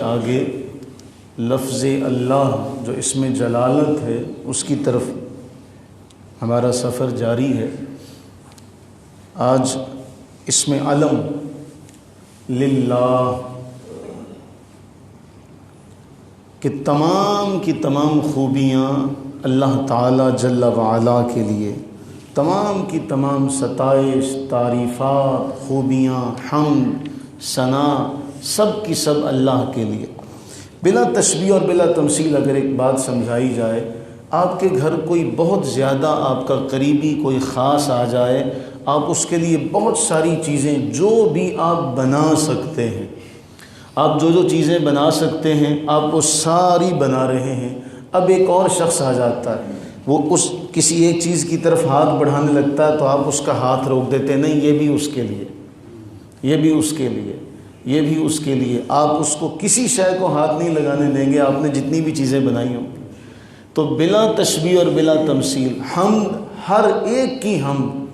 آگے لفظ اللہ جو اسم جلالت ہے اس کی طرف ہمارا سفر جاری ہے۔ آج اسم علم للہ کہ تمام کی تمام خوبیاں اللہ تعالی جل وعلا کے لیے، تمام کی تمام ستائش، تعریفات، خوبیاں، حمد، ثنا سب کی سب اللہ کے لیے۔ بلا تشبیہ اور بلا تمثیل اگر ایک بات سمجھائی جائے، آپ کے گھر کوئی بہت زیادہ آپ کا قریبی کوئی خاص آ جائے، آپ اس کے لیے بہت ساری چیزیں جو بھی آپ بنا سکتے ہیں، آپ جو چیزیں بنا سکتے ہیں آپ وہ ساری بنا رہے ہیں۔ اب ایک اور شخص آ جاتا ہے، وہ اس کسی ایک چیز کی طرف ہاتھ بڑھانے لگتا ہے تو آپ اس کا ہاتھ روک دیتے ہیں، نہیں یہ بھی اس کے لیے، یہ بھی اس کے لیے، یہ بھی اس کے لیے۔ آپ اس کو کسی شے کو ہاتھ نہیں لگانے دیں گے، آپ نے جتنی بھی چیزیں بنائی ہوں۔ تو بلا تشبیہ اور بلا تمثیل حمد، ہر ایک کی حمد،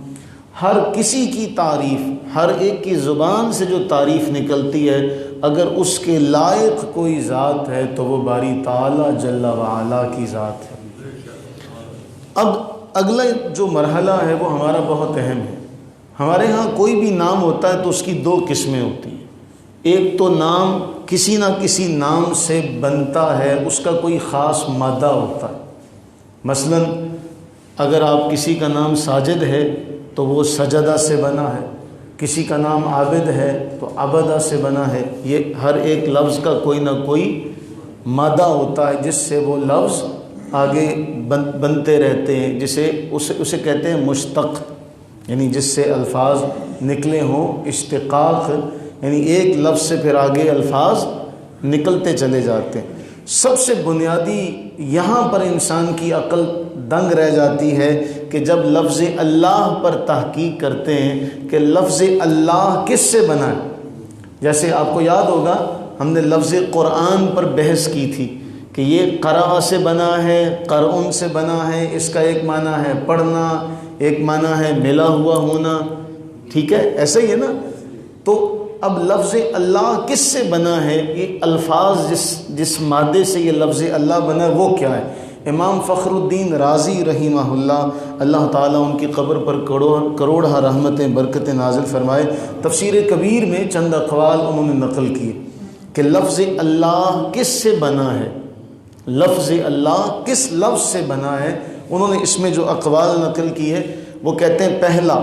ہر کسی کی تعریف، ہر ایک کی زبان سے جو تعریف نکلتی ہے، اگر اس کے لائق کوئی ذات ہے تو وہ باری تعالی جل وعلا کی ذات ہے۔ اب اگلا جو مرحلہ ہے وہ ہمارا بہت اہم ہے۔ ہمارے ہاں کوئی بھی نام ہوتا ہے تو اس کی دو قسمیں ہوتی ہیں۔ ایک تو نام کسی نہ کسی نام سے بنتا ہے، اس کا کوئی خاص مادہ ہوتا ہے۔ مثلا اگر آپ کسی کا نام ساجد ہے تو وہ سجدہ سے بنا ہے، کسی کا نام عابد ہے تو عبدہ سے بنا ہے۔ یہ ہر ایک لفظ کا کوئی نہ کوئی مادہ ہوتا ہے جس سے وہ لفظ آگے بنتے رہتے ہیں، اسے کہتے ہیں مشتق، یعنی جس سے الفاظ نکلے ہوں، اشتقاق، یعنی ایک لفظ سے پھر آگے الفاظ نکلتے چلے جاتے ہیں۔ سب سے بنیادی یہاں پر انسان کی عقل دنگ رہ جاتی ہے کہ جب لفظ اللہ پر تحقیق کرتے ہیں کہ لفظ اللہ کس سے بنا ہے۔ جیسے آپ کو یاد ہوگا ہم نے لفظ قرآن پر بحث کی تھی کہ یہ قرأ سے بنا ہے، قرآن سے بنا ہے، اس کا ایک معنی ہے پڑھنا، ایک معنی ہے ملا ہوا ہونا، ٹھیک ہے، ایسا ہی ہے نا۔ تو اب لفظ اللہ کس سے بنا ہے، یہ الفاظ جس مادے سے یہ لفظ اللہ بنا ہے وہ کیا ہے؟ امام فخر الدین رازی رحمہ اللہ، اللہ تعالیٰ ان کی قبر پر کروڑہ رحمتیں برکتیں نازل فرمائے، تفسیر کبیر میں چند اقوال انہوں نے نقل کیے کہ لفظ اللہ کس سے بنا ہے، لفظ اللہ کس لفظ سے بنا ہے۔ انہوں نے اس میں جو اقوال نقل کی ہے وہ کہتے ہیں، پہلا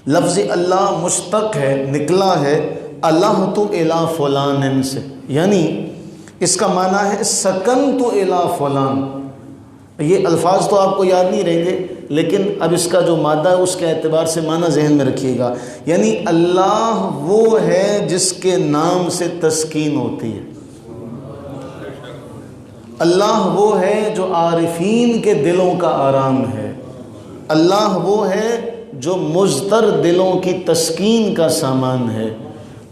لفظ اللہ مشتق ہے، نکلا ہے اللہ تو الی فلان سے، یعنی اس کا معنی ہے سکن تو الی فلان۔ یہ الفاظ تو آپ کو یاد نہیں رہیں گے لیکن اب اس کا جو مادہ ہے اس کے اعتبار سے معنی ذہن میں رکھیے گا، یعنی اللہ وہ ہے جس کے نام سے تسکین ہوتی ہے، اللہ وہ ہے جو عارفین کے دلوں کا آرام ہے، اللہ وہ ہے جو مضطر دلوں کی تسکین کا سامان ہے،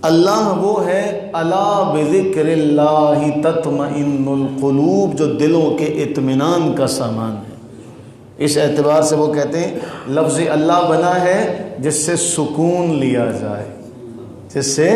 اللہ وہ ہے الا بذکر اللہ تطمئن القلوب، جو دلوں کے اطمینان کا سامان ہے۔ اس اعتبار سے وہ کہتے ہیں لفظ اللہ بنا ہے جس سے سکون لیا جائے، جس سے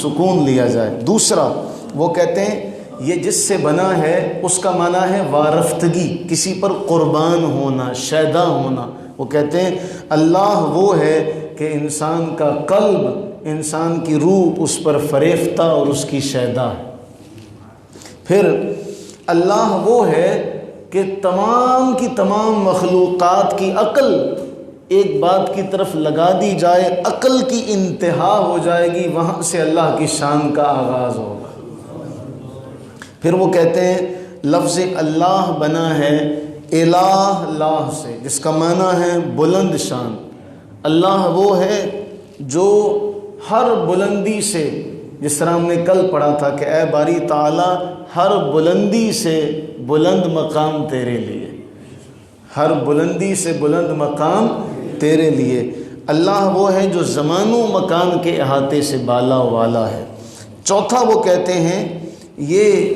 سکون لیا جائے۔ دوسرا وہ کہتے ہیں یہ جس سے بنا ہے اس کا معنی ہے وارفتگی، کسی پر قربان ہونا، شیدا ہونا۔ وہ کہتے ہیں اللہ وہ ہے کہ انسان کا قلب، انسان کی روح اس پر فریفتہ اور اس کی شیدا ہے۔ پھر اللہ وہ ہے کہ تمام کی تمام مخلوقات کی عقل ایک بات کی طرف لگا دی جائے، عقل کی انتہا ہو جائے گی، وہاں سے اللہ کی شان کا آغاز ہوگا۔ پھر وہ کہتے ہیں لفظ اللہ بنا ہے الہ لاہ سے، جس کا معنی ہے بلند شان۔ اللہ وہ ہے جو ہر بلندی سے، جس طرح ہم نے کل پڑھا تھا کہ اے باری تعالیٰ ہر بلندی سے بلند مقام تیرے لیے، ہر بلندی سے بلند مقام تیرے لیے۔ اللہ وہ ہے جو زمان و مکان کے احاطے سے بالا والا ہے۔ چوتھا وہ کہتے ہیں یہ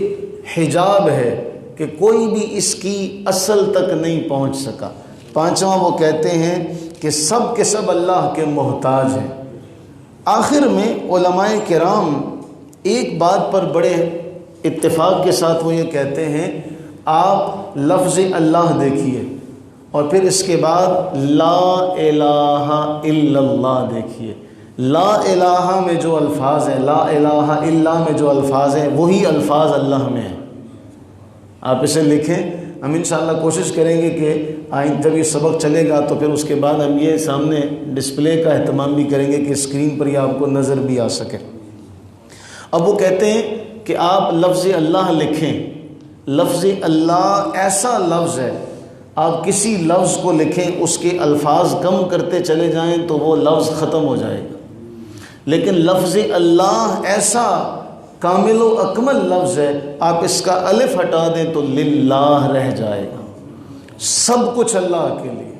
حجاب ہے کہ کوئی بھی اس کی اصل تک نہیں پہنچ سکا۔ پانچواں وہ کہتے ہیں کہ سب کے سب اللہ کے محتاج ہیں۔ آخر میں علماء کرام ایک بات پر بڑے اتفاق کے ساتھ وہ یہ کہتے ہیں، آپ لفظ اللہ دیکھیے اور پھر اس کے بعد لا الہ الا اللہ دیکھیے۔ لا الہ میں جو الفاظ ہیں، لا الہ الا میں جو الفاظ ہیں، وہی الفاظ اللہ میں ہیں۔ آپ اسے لکھیں، ہم انشاءاللہ کوشش کریں گے کہ جب یہ سبق چلے گا تو پھر اس کے بعد ہم یہ سامنے ڈسپلے کا اہتمام بھی کریں گے کہ اسکرین پر یہ آپ کو نظر بھی آ سکے۔ اب وہ کہتے ہیں کہ آپ لفظ اللہ لکھیں۔ لفظ اللہ ایسا لفظ ہے، آپ کسی لفظ کو لکھیں، اس کے الفاظ کم کرتے چلے جائیں تو وہ لفظ ختم ہو جائے گا، لیکن لفظ اللہ ایسا کامل و اکمل لفظ ہے، آپ اس کا الف ہٹا دیں تو للہ رہ جائے گا۔ سب کچھ اللہ کے لیے،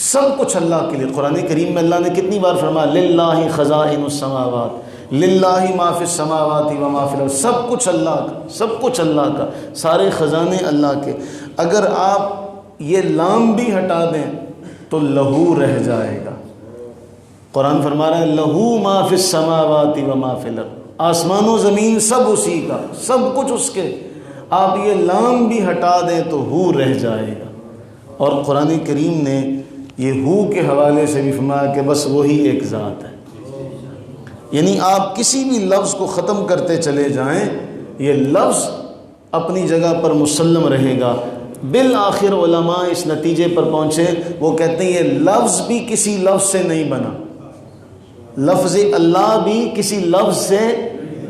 سب کچھ اللہ کے لیے۔ قرآن کریم میں اللہ نے کتنی بار فرمایا للہ خزائن السماوات، للہ ما فی السماوات و ما فی الارض، سب کچھ اللہ کا، سب کچھ اللہ کا، سارے خزانے اللہ کے۔ اگر آپ یہ لام بھی ہٹا دیں تو لہو رہ جائے گا۔ قرآن فرما رہا ہے لہو ما فی السماوات و ما فی الارض، آسمان و زمین سب اسی کا، سب کچھ اس کے۔ آپ یہ لام بھی ہٹا دیں تو ہو رہ جائے گا۔ اور قرآن کریم نے یہ ہو کے حوالے سے بھی فرمایا کہ بس وہی ایک ذات ہے، یعنی آپ کسی بھی لفظ کو ختم کرتے چلے جائیں، یہ لفظ اپنی جگہ پر مسلم رہے گا۔ بالآخر علماء اس نتیجے پر پہنچے، وہ کہتے ہیں یہ لفظ بھی کسی لفظ سے نہیں بنا، لفظ اللہ بھی کسی لفظ سے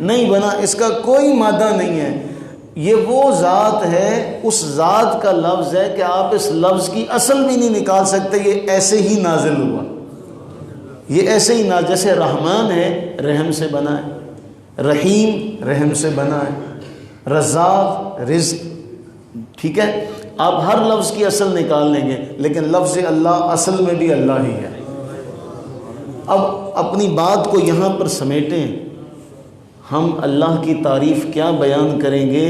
نہیں بنا، اس کا کوئی مادہ نہیں ہے، یہ وہ ذات ہے، اس ذات کا لفظ ہے کہ آپ اس لفظ کی اصل بھی نہیں نکال سکتے، یہ ایسے ہی نازل ہوا، یہ ایسے ہی نازل، جیسے رحمان ہے رحم سے بنا ہے، رحیم رحم سے بنا ہے، رزاق رزق، ٹھیک ہے، آپ ہر لفظ کی اصل نکال لیں گے، لیکن لفظ اللہ اصل میں بھی اللہ ہی ہے۔ اب اپنی بات کو یہاں پر سمیٹیں، ہم اللہ کی تعریف کیا بیان کریں گے؟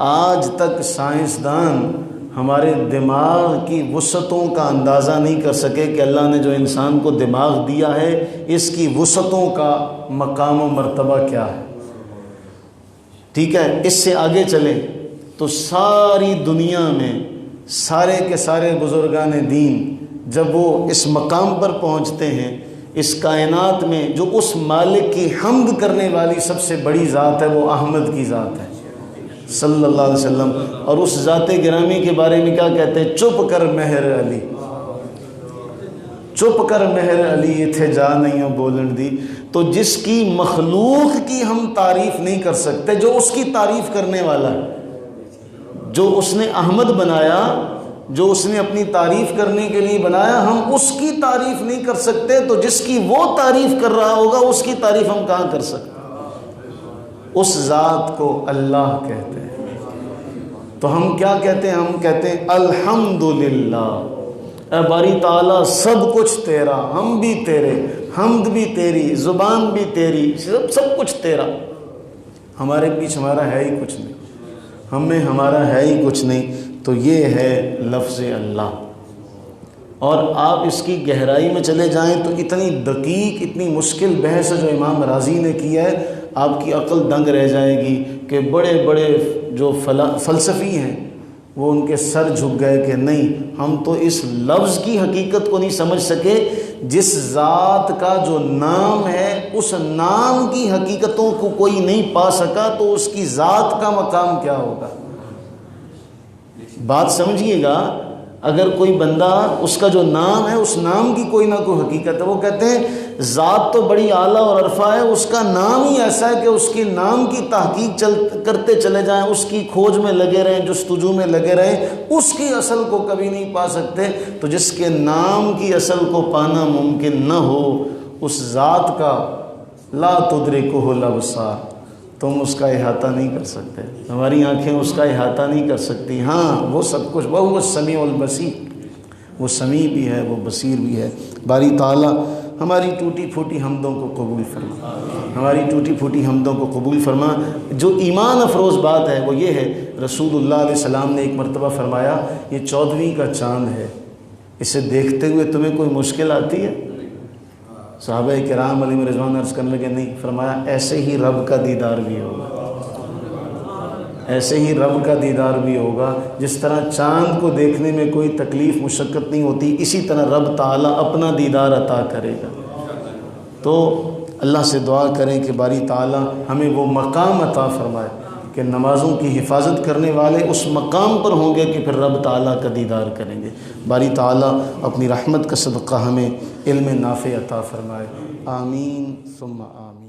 آج تک سائنسدان ہمارے دماغ کی وسعتوں کا اندازہ نہیں کر سکے کہ اللہ نے جو انسان کو دماغ دیا ہے اس کی وسعتوں کا مقام و مرتبہ کیا ہے، ٹھیک ہے۔ اس سے آگے چلیں تو ساری دنیا میں سارے کے سارے بزرگان دین جب وہ اس مقام پر پہنچتے ہیں، اس کائنات میں جو اس مالک کی حمد کرنے والی سب سے بڑی ذات ہے وہ احمد کی ذات ہے صلی اللہ علیہ وسلم، اور اس ذات گرامی کے بارے میں کیا کہتے ہیں؟ چپ کر مہر علی، چپ کر مہر علی تھے جا نہیں بولن دی۔ تو جس کی مخلوق کی ہم تعریف نہیں کر سکتے، جو اس کی تعریف کرنے والا ہے، جو اس نے احمد بنایا، جو اس نے اپنی تعریف کرنے کے لیے بنایا، ہم اس کی تعریف نہیں کر سکتے، تو جس کی وہ تعریف کر رہا ہوگا اس کی تعریف ہم کہاں کر سکتے؟ اس ذات کو اللہ کہتے ہیں۔ تو ہم کیا کہتے ہیں؟ ہم کہتے ہیں الحمدللہ، اے باری تعالیٰ سب کچھ تیرا، ہم بھی تیرے، حمد بھی تیری، زبان بھی تیری، سب کچھ تیرا، ہمارے پیچھے ہمارا ہے ہی کچھ نہیں، ہم میں ہمارا ہے ہی کچھ نہیں۔ تو یہ ہے لفظ اللہ، اور آپ اس کی گہرائی میں چلے جائیں تو اتنی دقیق، اتنی مشکل بحث جو امام رازی نے کی ہے، آپ کی عقل دنگ رہ جائے گی کہ بڑے بڑے جو فلسفی ہیں وہ ان کے سر جھک گئے کہ نہیں، ہم تو اس لفظ کی حقیقت کو نہیں سمجھ سکے، جس ذات کا جو نام ہے اس نام کی حقیقتوں کو کوئی نہیں پا سکا تو اس کی ذات کا مقام کیا ہوگا؟ بات سمجھیے گا، اگر کوئی بندہ اس کا جو نام ہے اس نام کی کوئی نہ کوئی حقیقت ہے، وہ کہتے ہیں ذات تو بڑی اعلیٰ اور عرفہ ہے، اس کا نام ہی ایسا ہے کہ اس کے نام کی تحقیق کرتے چلے جائیں، اس کی کھوج میں لگے رہیں، جستجو میں لگے رہیں، اس کی اصل کو کبھی نہیں پا سکتے۔ تو جس کے نام کی اصل کو پانا ممکن نہ ہو، اس ذات کا لا تدرکہ الابصار، تم اس کا احاطہ نہیں کر سکتے، ہماری آنکھیں اس کا احاطہ نہیں کر سکتی۔ ہاں وہ سب کچھ، وہ سمیع البصیر، وہ سمیع بھی ہے، وہ بصیر بھی ہے۔ باری تعالیٰ ہماری ٹوٹی پھوٹی حمدوں کو قبول فرما، ہماری ٹوٹی پھوٹی حمدوں کو قبول فرما۔ جو ایمان افروز بات ہے وہ یہ ہے، رسول اللہ علیہ السلام نے ایک مرتبہ فرمایا یہ 14ویں کا چاند ہے، اسے دیکھتے ہوئے تمہیں کوئی مشکل آتی ہے؟ صحابہ کرام علیہ رضوان عرض کرنے لگے نہیں، فرمایا ایسے ہی رب کا دیدار بھی ہوگا، ایسے ہی رب کا دیدار بھی ہوگا، جس طرح چاند کو دیکھنے میں کوئی تکلیف مشقت نہیں ہوتی، اسی طرح رب تعالیٰ اپنا دیدار عطا کرے گا۔ تو اللہ سے دعا کریں کہ باری تعالیٰ ہمیں وہ مقام عطا فرمائے کہ نمازوں کی حفاظت کرنے والے اس مقام پر ہوں گے کہ پھر رب تعالیٰ کا دیدار کریں گے۔ باری تعالیٰ اپنی رحمت کا صدقہ ہمیں علم نافع عطا فرمائے، آمین ثم آمین۔